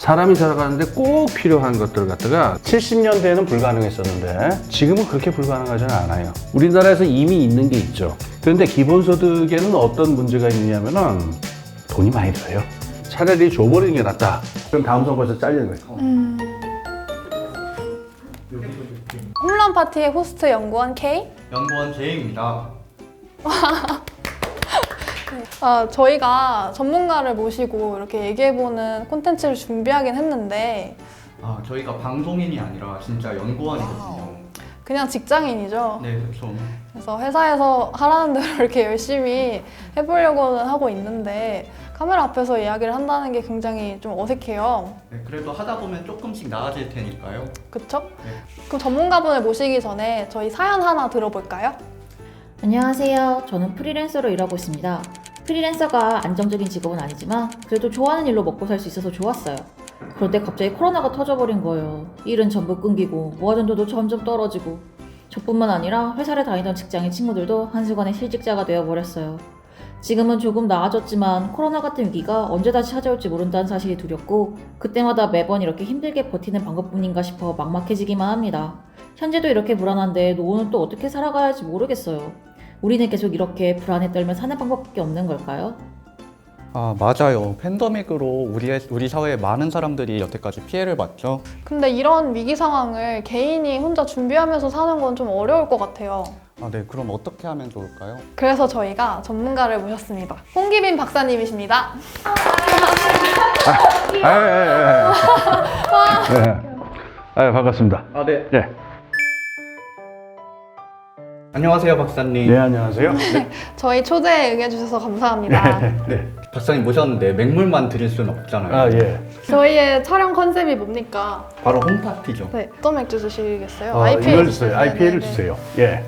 사람이 살아가는데 꼭 필요한 것들 갖다가 70년대에는 불가능했었는데 지금은 그렇게 불가능하지는 않아요. 우리나라에서 이미 있는 게 있죠. 그런데 기본소득에는 어떤 문제가 있냐면은 돈이 많이 들어요. 차라리 줘버리는 게 낫다. 그럼 다음 선거에서 잘리는 거예요. 홈런 파티의 호스트 연구원 K. 연구원 제이입니다. 저희가 전문가를 모시고 이렇게 얘기해보는 콘텐츠를 준비하긴 했는데 저희가 방송인이 아니라 진짜 연구원이거든요. 그냥 직장인이죠. 네, 그렇죠. 그래서 회사에서 하라는 대로 이렇게 열심히 해보려고는 하고 있는데 카메라 앞에서 이야기를 한다는 게 굉장히 좀 어색해요. 네, 그래도 하다 보면 조금씩 나아질 테니까요. 그쵸? 네. 그럼 전문가분을 모시기 전에 저희 사연 하나 들어볼까요? 안녕하세요. 저는 프리랜서로 일하고 있습니다. 프리랜서가 안정적인 직업은 아니지만 그래도 좋아하는 일로 먹고 살 수 있어서 좋았어요. 그런데 갑자기 코로나가 터져버린 거예요. 일은 전부 끊기고 모아둔 돈도 점점 떨어지고 저뿐만 아니라 회사를 다니던 직장인 친구들도 한순간에 실직자가 되어버렸어요. 지금은 조금 나아졌지만 코로나 같은 위기가 언제 다시 찾아올지 모른다는 사실이 두렵고 그때마다 매번 이렇게 힘들게 버티는 방법뿐인가 싶어 막막해지기만 합니다. 현재도 이렇게 불안한데 노후는 또 어떻게 살아가야 할지 모르겠어요. 우리는 계속 이렇게 불안에 떨며 사는 방법밖에 없는 걸까요? 맞아요. 팬데믹으로 우리 사회에 많은 사람들이 여태까지 피해를 봤죠. 근데 이런 위기 상황을 개인이 혼자 준비하면서 사는 건 좀 어려울 것 같아요. 네, 그럼 어떻게 하면 좋을까요? 그래서 저희가 전문가를 모셨습니다. 홍기빈 박사님이십니다. 반갑습니다. 네. 네. 안녕하세요, 박사님. 네, 안녕하세요. 저희 초대에 응해주셔서 감사합니다. 네. 박사님 모셨는데 맹물만 드릴 수는 없잖아요. 예. 저희의 촬영 컨셉이 뭡니까? 바로 홈파티죠. 네, 어떤 맥주 드시겠어요? 이걸 주세요. 네네네. IPA를 주세요. 예.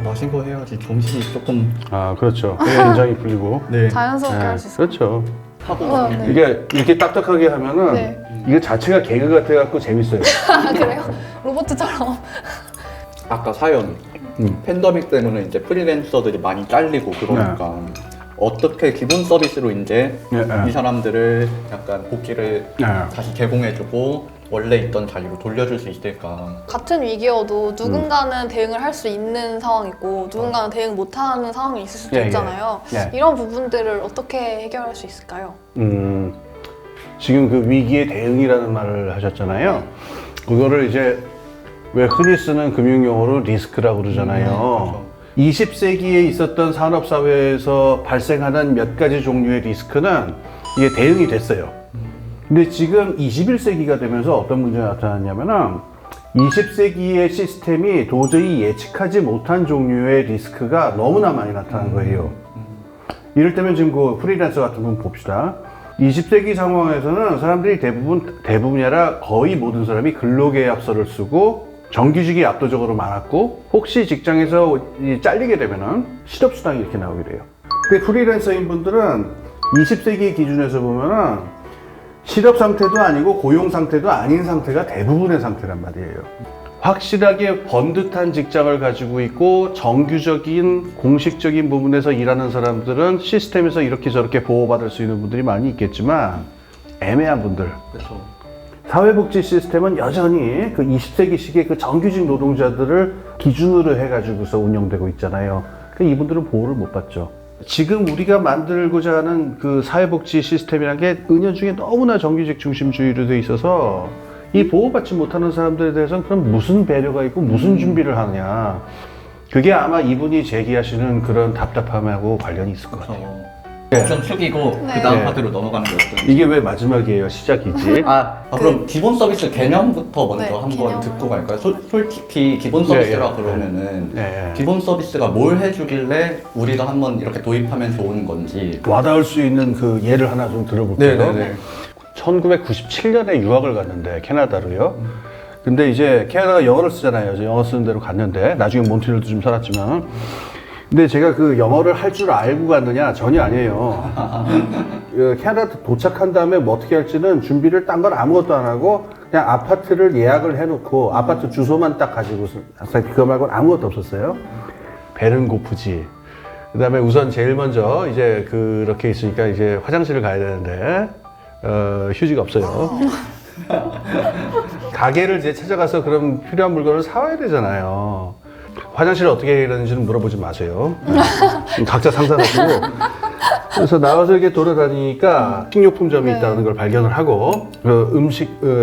마신 거 해야지 정신이 조금 그렇죠. 긴장이 풀리고. 네. 자연스럽게 할 수 있어요. 그렇죠. 하고 네. 이게 이렇게 딱딱하게 하면은 네. 이거 자체가 개그 같아갖고 재밌어요. 그래요? 로봇처럼. 아까 사연 팬데믹 때문에 이제 프리랜서들이 많이 잘리고 그러니까 어떻게 기본 서비스로 이제 이 사람들을 약간 복지를 다시 제공해주고 원래 있던 자리로 돌려줄 수 있을까. 같은 위기여도 누군가는 대응을 할 수 있는 상황이고 누군가는 대응 못하는 상황이 있을 수도 있잖아요. 이런 부분들을 어떻게 해결할 수 있을까요? 지금 그 위기의 대응이라는 말을 하셨잖아요. 그거를 이제 왜 흔히 쓰는 금융용어로 리스크라고 그러잖아요. 20세기에 있었던 산업사회에서 발생하는 몇 가지 종류의 리스크는 이게 대응이 됐어요. 근데 지금 21세기가 되면서 어떤 문제가 나타났냐면은 20세기의 시스템이 도저히 예측하지 못한 종류의 리스크가 너무나 많이 나타난 거예요. 이를테면 지금 그 프리랜서 같은 분 봅시다. 20세기 상황에서는 사람들이 대부분이 아니라 거의 모든 사람이 근로계약서를 쓰고 정규직이 압도적으로 많았고 혹시 직장에서 잘리게 되면은 실업수당이 이렇게 나오게 돼요. 근데 프리랜서인 분들은 20세기 기준에서 보면은 실업 상태도 아니고 고용 상태도 아닌 상태가 대부분의 상태란 말이에요. 확실하게 번듯한 직장을 가지고 있고 정규적인 공식적인 부분에서 일하는 사람들은 시스템에서 이렇게 저렇게 보호받을 수 있는 분들이 많이 있겠지만 애매한 분들, 그렇죠. 사회복지 시스템은 여전히 그 20세기식의 그 정규직 노동자들을 기준으로 해가지고서 운영되고 있잖아요. 그러니까 이분들은 보호를 못 받죠. 지금 우리가 만들고자 하는 그 사회복지 시스템이라는 게 은연중에 너무나 정규직 중심주의로 돼 있어서 이 보호받지 못하는 사람들에 대해서는 그럼 무슨 배려가 있고 무슨 준비를 하느냐. 그게 아마 이분이 제기하시는 그런 답답함하고 관련이 있을 것 같아요. 좀 축이고 그 다음 파트로 넘어가는 거였던. 이게 왜 마지막이에요? 시작이지? 그럼 기본 서비스 개념부터 먼저 네, 한번 개념. 듣고 갈까요? 솔직히 기본 서비스라 그러면은 기본 서비스가 뭘 해주길래 우리가 한번 이렇게 도입하면 좋은 건지 와닿을 수 있는 그 예를 하나 좀 들어볼게요. 네네네. 1997년에 유학을 갔는데 캐나다로요. 근데 이제 캐나다가 영어를 쓰잖아요. 그래서 영어 쓰는 데로 갔는데 나중에 몬트리올도 좀 살았지만 근데 제가 그 영어를 할 줄 알고 갔느냐? 전혀 아니에요. 캐나다 도착한 다음에 뭐 어떻게 할지는 준비를 딴 건 아무것도 안 하고 그냥 아파트를 예약을 해놓고 아파트 주소만 딱 가지고 그거 말고는 아무것도 없었어요. 배는 고프지. 그 다음에 우선 제일 먼저 이제 그렇게 있으니까 이제 화장실을 가야 되는데 휴지가 없어요. 가게를 이제 찾아가서 그럼 필요한 물건을 사와야 되잖아요. 화장실 어떻게 해야 되는지는 물어보지 마세요. 각자 상상하시고. 그래서 나와서 이렇게 돌아다니니까 식료품점이 네. 있다는 걸 발견을 하고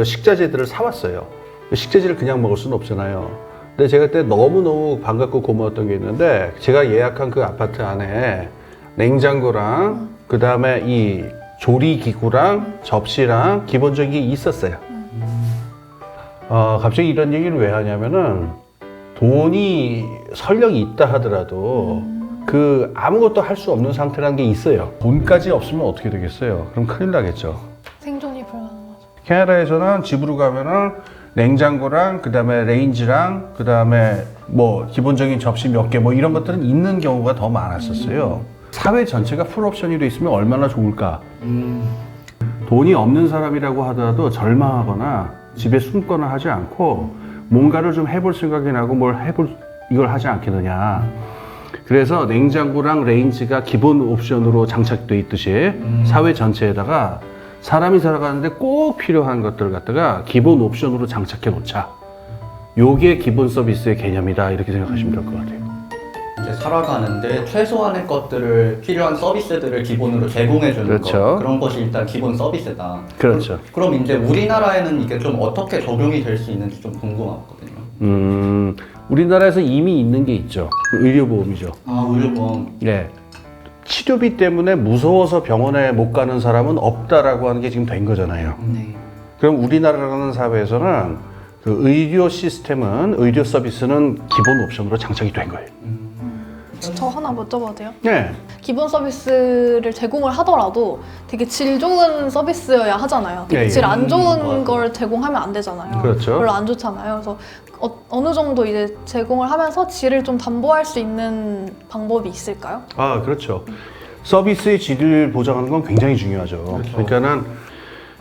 식자재들을 사왔어요. 식자재를 그냥 먹을 수는 없잖아요. 근데 제가 그때 너무너무 반갑고 고마웠던 게 있는데 제가 예약한 그 아파트 안에 냉장고랑 그 다음에 이 조리기구랑 접시랑 기본적인 게 있었어요. 갑자기 이런 얘기를 왜 하냐면은 돈이 설령 있다 하더라도 그 아무것도 할 수 없는 상태라는 게 있어요. 돈까지 없으면 어떻게 되겠어요? 그럼 큰일 나겠죠. 생존이 불가능하죠. 캐나다에서는 집으로 가면은 냉장고랑 그 다음에 레인지랑 그 다음에 뭐 기본적인 접시 몇 개 뭐 이런 것들은 있는 경우가 더 많았었어요. 사회 전체가 풀옵션이 돼 있으면 얼마나 좋을까. 돈이 없는 사람이라고 하더라도 절망하거나 집에 숨거나 하지 않고 뭔가를 좀 해볼 생각이 나고 이걸 하지 않겠느냐. 그래서 냉장고랑 레인지가 기본 옵션으로 장착돼 있듯이 사회 전체에다가 사람이 살아가는데 꼭 필요한 것들 갖다가 기본 옵션으로 장착해 놓자. 요게 기본 서비스의 개념이다. 이렇게 생각하시면 될 것 같아요. 이제 살아가는데 최소한의 것들을 필요한 서비스들을 기본으로 제공해 주는 그렇죠. 거 그런 것이 일단 기본 서비스다. 그렇죠. 그럼 이제 우리나라에는 이게 좀 어떻게 적용이 될 수 있는지 좀 궁금하거든요. 우리나라에서 이미 있는 게 있죠. 의료보험이죠. 아, 의료보험. 네. 치료비 때문에 무서워서 병원에 못 가는 사람은 없다라고 하는 게 지금 된 거잖아요. 네. 그럼 우리나라라는 사회에서는 그 의료 시스템은, 의료 서비스는 기본 옵션으로 장착이 된 거예요. 저 하나 여쭤봐도 돼요? 네. 기본 서비스를 제공을 하더라도 되게 질 좋은 서비스여야 하잖아요. 예, 예. 질 안 좋은 맞아요. 걸 제공하면 안 되잖아요. 그렇죠. 별로 안 좋잖아요. 그래서 어느 정도 이제 제공을 하면서 질을 좀 담보할 수 있는 방법이 있을까요? 아, 그렇죠. 서비스의 질을 보장하는 건 굉장히 중요하죠. 그렇죠. 그러니까는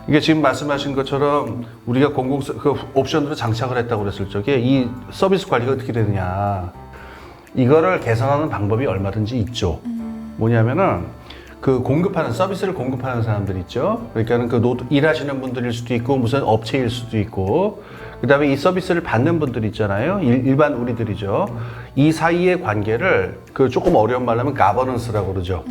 이게 지금 말씀하신 것처럼 우리가 그 옵션으로 장착을 했다고 그랬을 적에 이 서비스 관리가 어떻게 되느냐. 이거를 개선하는 방법이 얼마든지 있죠. 뭐냐면은 그 서비스를 공급하는 사람들 있죠. 그러니까는 일하시는 분들일 수도 있고 무슨 업체일 수도 있고 그 다음에 이 서비스를 받는 분들 있잖아요. 일반 우리들이죠. 이 사이의 관계를 조금 어려운 말로 하면 가버넌스라고 그러죠.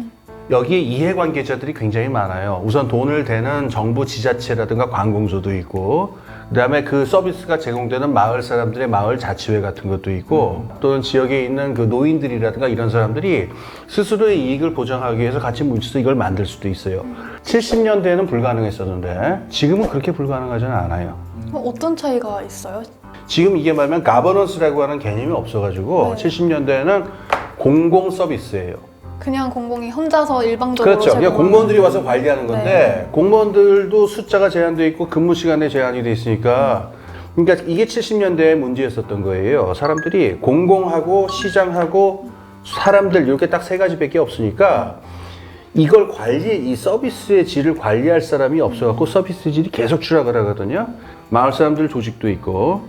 여기에 이해관계자들이 굉장히 많아요. 우선 돈을 대는 정부 지자체라든가 관공서도 있고 그 다음에 그 서비스가 제공되는 마을 사람들의 마을 자치회 같은 것도 있고 또는 지역에 있는 그 노인들이라든가 이런 사람들이 스스로의 이익을 보장하기 위해서 같이 뭉쳐서 이걸 만들 수도 있어요. 70년대에는 불가능했었는데 지금은 그렇게 불가능하지는 않아요. 그럼 어떤 차이가 있어요? 지금 이게 말하면 가버넌스라고 하는 개념이 없어가지고 네. 70년대에는 공공 서비스예요. 그냥 공공이 혼자서 일방적으로 그렇죠. 그냥 제공하는- 공무원들이 와서 관리하는 건데 네. 공무원들도 숫자가 제한되어 있고 근무 시간에 제한이 돼 있으니까 그러니까 이게 70년대의 문제였었던 거예요. 사람들이 공공하고 시장하고 사람들 이렇게 딱 세 가지밖에 없으니까 이걸 이 서비스의 질을 관리할 사람이 없어갖고 서비스 질이 계속 추락을 하거든요. 마을 사람들 조직도 있고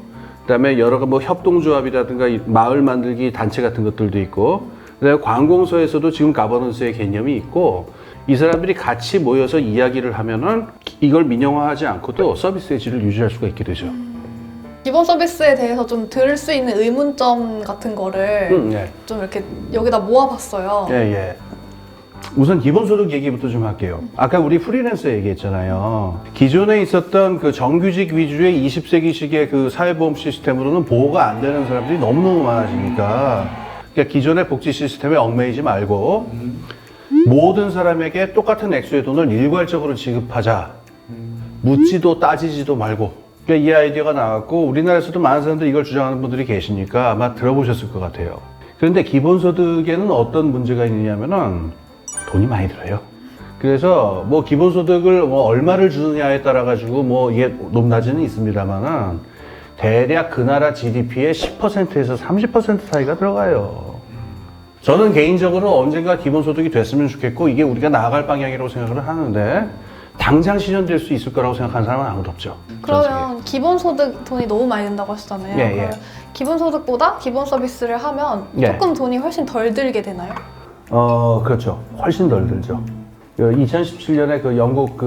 그다음에 여러 뭐 협동조합이라든가 마을 만들기 단체 같은 것들도 있고 그다음에 관공서에서도 지금 가버넌스의 개념이 있고 이 사람들이 같이 모여서 이야기를 하면은 이걸 민영화하지 않고도 서비스의 질을 유지할 수가 있게 되죠. 기본 서비스에 대해서 좀 들을 수 있는 의문점 같은 거를 네. 좀 이렇게 여기다 모아봤어요. 예. 우선 기본소득 얘기부터 좀 할게요. 아까 우리 프리랜서 얘기했잖아요. 기존에 있었던 그 정규직 위주의 20세기식의 그 사회보험 시스템으로는 보호가 안 되는 사람들이 너무너무 많아지니까 그러니까 기존의 복지 시스템에 얽매이지 말고 모든 사람에게 똑같은 액수의 돈을 일괄적으로 지급하자. 묻지도 따지지도 말고. 그러니까 이 아이디어가 나왔고 우리나라에서도 많은 사람들이 이걸 주장하는 분들이 계시니까 아마 들어보셨을 것 같아요. 그런데 기본소득에는 어떤 문제가 있느냐면은 돈이 많이 들어요. 그래서 뭐 기본소득을 뭐 얼마를 주느냐에 따라 가지고 뭐 이게 높낮이는 있습니다만은 대략 그 나라 GDP의 10%에서 30% 사이가 들어가요. 저는 개인적으로 언젠가 기본소득이 됐으면 좋겠고 이게 우리가 나아갈 방향이라고 생각을 하는데 당장 실현될 수 있을 거라고 생각하는 사람은 아무도 없죠. 그러면 기본소득 돈이 너무 많이 든다고 하시잖아요. 예, 예. 그러면 기본소득보다 기본 서비스를 하면 예. 조금 돈이 훨씬 덜 들게 되나요? 그렇죠. 훨씬 덜 들죠. 2017년에 그 영국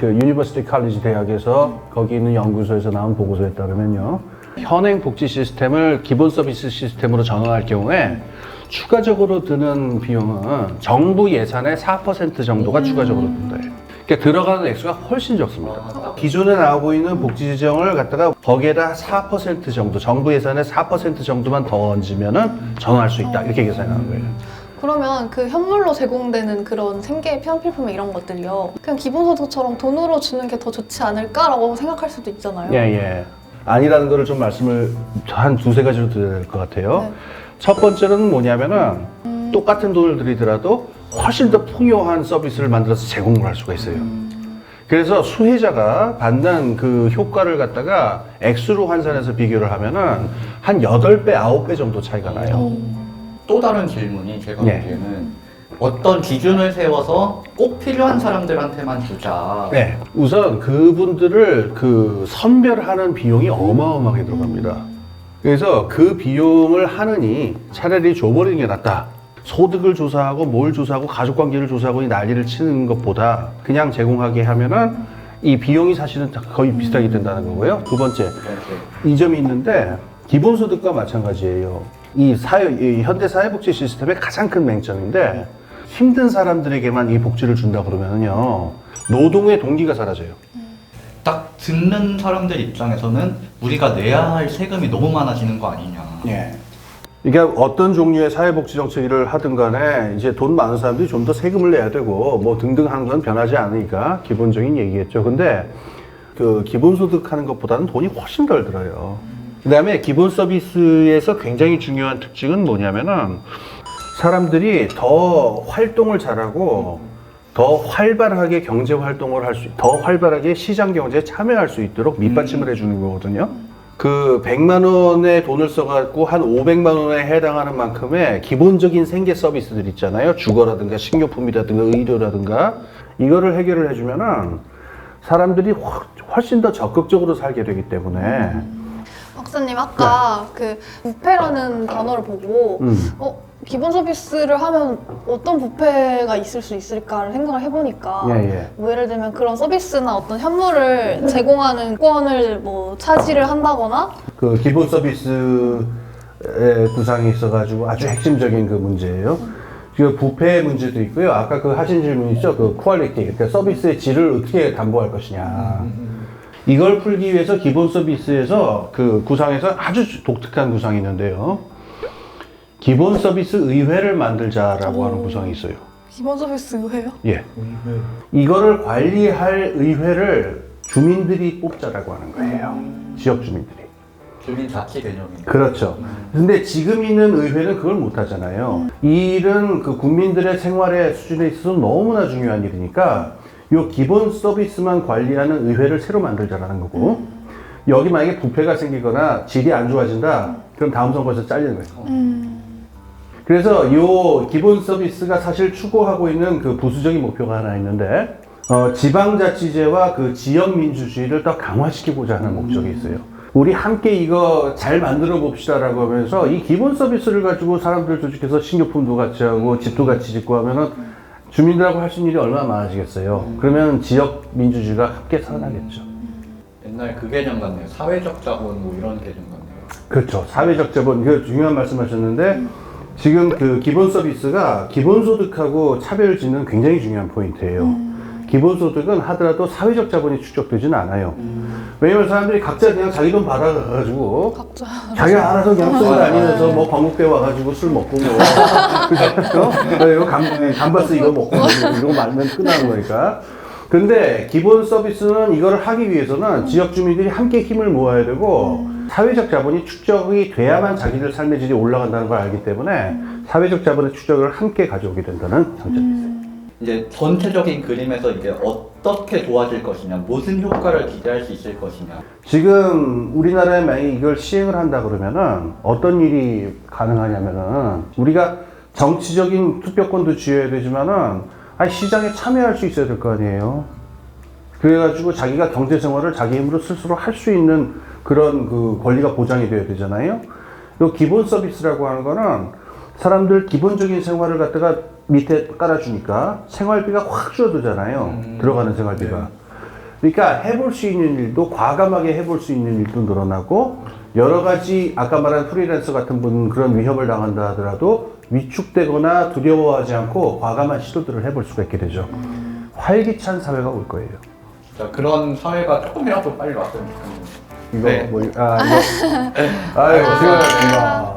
유니버시티 칼리지 대학에서 거기 있는 연구소에서 나온 보고서에 따르면요. 현행 복지 시스템을 기본 서비스 시스템으로 전환할 경우에 추가적으로 드는 비용은 정부 예산의 4% 정도가 추가적으로 든대요. 그러니까 들어가는 액수가 훨씬 적습니다. 기존에 나오고 있는 복지 지정을 갖다가 거기에다 4% 정도, 정부 예산의 4% 정도만 더 얹으면은 전환할 수 있다. 이렇게 계산하는 거예요. 그러면 그 현물로 제공되는 그런 생계 필요필품 이런 것들이요. 그냥 기본소득처럼 돈으로 주는 게 더 좋지 않을까라고 생각할 수도 있잖아요. 예. 아니라는 거를 좀 말씀을 한 두세 가지로 드려야 될 것 같아요. 네. 첫 번째는 뭐냐면은 똑같은 돈을 들이더라도 훨씬 더 풍요한 서비스를 만들어서 제공을 할 수가 있어요. 그래서 수혜자가 받는 그 효과를 갖다가 액수로 환산해서 비교를 하면은 한 8배, 9배 정도 차이가 나요. 또 다른 질문이 제가 네. 보기에는 어떤 기준을 세워서 꼭 필요한 사람들한테만 주자. 네. 우선 그분들을 그 선별하는 비용이 어마어마하게 들어갑니다. 그래서 그 비용을 하느니 차라리 줘버리는 게 낫다. 소득을 조사하고 뭘 조사하고 가족관계를 조사하고 이 난리를 치는 것보다 그냥 제공하게 하면은 이 비용이 사실은 거의 비슷하게 된다는 거고요. 두 번째, 이 점이 있는데 기본소득과 마찬가지예요. 이 현대 사회복지 시스템의 가장 큰 맹점인데 힘든 사람들에게만 이 복지를 준다 그러면요 노동의 동기가 사라져요. 딱 듣는 사람들 입장에서는 우리가 내야 할 세금이 너무 많아지는 거 아니냐. 예. 그러니까 어떤 종류의 사회복지 정책을 하든 간에 이제 돈 많은 사람들이 좀 더 세금을 내야 되고 뭐 등등 하는 건 변하지 않으니까 기본적인 얘기겠죠. 근데 그 기본소득 하는 것보다는 돈이 훨씬 덜 들어요. 그 다음에 기본 서비스에서 굉장히 중요한 특징은 뭐냐면은 사람들이 더 활동을 잘하고 더 활발하게 경제 활동을 더 활발하게 시장 경제에 참여할 수 있도록 밑받침을 해주는 거거든요. 그 100만 원의 돈을 써갖고 한 500만 원에 해당하는 만큼의 기본적인 생계 서비스들 있잖아요. 주거라든가 식료품이라든가 의료라든가 이거를 해결을 해주면은 사람들이 훨씬 더 적극적으로 살게 되기 때문에 박사님 아까 그 부패라는 단어를 보고 기본 서비스를 하면 어떤 부패가 있을 수 있을까를 생각을 해보니까 뭐 예를 들면 그런 서비스나 어떤 현물을 제공하는 권을 뭐 차지를 한다거나 그 기본 서비스의 구상이 있어가지고 아주 핵심적인 그 문제예요. 그 부패 문제도 있고요. 아까 그 하신 질문이죠. 그 퀄리티, 그러니까 서비스의 질을 어떻게 담보할 것이냐. 이걸 풀기 위해서 기본 서비스에서 그 구상에서 아주 독특한 구상이 있는데요. 기본 서비스 의회를 만들자라고 하는 구상이 있어요. 기본 서비스 의회요? 예. 이거를 관리할 의회를 주민들이 뽑자라고 하는 거예요. 지역 주민들이. 주민자치 개념이. 그렇죠. 근데 지금 있는 의회는 그걸 못 하잖아요. 이 일은 그 국민들의 생활의 수준에 있어서 너무나 중요한 일이니까 요 기본 서비스만 관리하는 의회를 새로 만들자라는 거고 여기 만약에 부패가 생기거나 질이 안 좋아진다 그럼 다음 선거에서 잘리는 거예요. 그래서 요 기본 서비스가 사실 추구하고 있는 그 부수적인 목표가 하나 있는데 지방자치제와 그 지역민주주의를 더 강화시키고자 하는 목적이 있어요. 우리 함께 이거 잘 만들어 봅시다라고 하면서 이 기본 서비스를 가지고 사람들 조직해서 식료품도 같이 하고 집도 같이 짓고 하면은 주민들하고 할 수 있는 일이 얼마나 많아지겠어요. 그러면 지역 민주주의가 함께 살아나겠죠. 옛날 그 개념 같네요. 사회적 자본 뭐 이런 개념 같네요. 그렇죠. 사회적 자본, 그 중요한 말씀하셨는데 지금 그 기본 서비스가 기본소득하고 차별을 짓는 굉장히 중요한 포인트예요. 기본소득은 하더라도 사회적 자본이 축적되지는 않아요. 왜냐면 사람들이 각자 그냥 자기 돈 받아가지고 자기가 알아서 그냥 술 다니면서 뭐 광국대 와가지고 술 먹고 뭐 그죠? 이거 감바스 이거 먹고 이러고 말면 끝나는 거니까. 근데 기본 서비스는 이거를 하기 위해서는 지역 주민들이 함께 힘을 모아야 되고 사회적 자본이 축적이 돼야만 자기들 삶의 질이 올라간다는 걸 알기 때문에 사회적 자본의 축적을 함께 가져오게 된다는 장점이 있어요. 이제 전체적인 그림에서 이제 어떻게 좋아질 것이냐, 무슨 효과를 기대할 수 있을 것이냐. 지금 우리나라에 만약에 이걸 시행을 한다 그러면은 어떤 일이 가능하냐면은 우리가 정치적인 투표권도 쥐어야 되지만은 시장에 참여할 수 있어야 될 거 아니에요. 그래가지고 자기가 경제 생활을 자기 힘으로 스스로 할 수 있는 그런 그 권리가 보장이 되어야 되잖아요. 이 기본 서비스라고 하는 거는 사람들 기본적인 생활을 갖다가 밑에 깔아주니까 생활비가 확 줄어들잖아요. 들어가는 생활비가. 그러니까 해볼 수 있는 일도 과감하게 해볼 수 있는 일도 늘어나고 여러 가지 아까 말한 프리랜서 같은 분은 그런 위협을 당한다 하더라도 위축되거나 두려워하지 않고 과감한 시도들을 해볼 수가 있게 되죠. 활기찬 사회가 올 거예요. 자, 그런 사회가 조금이라도 빨리 왔으면 좋겠는데. 이거 네. 뭐 이거 아유 고생하셨습니다.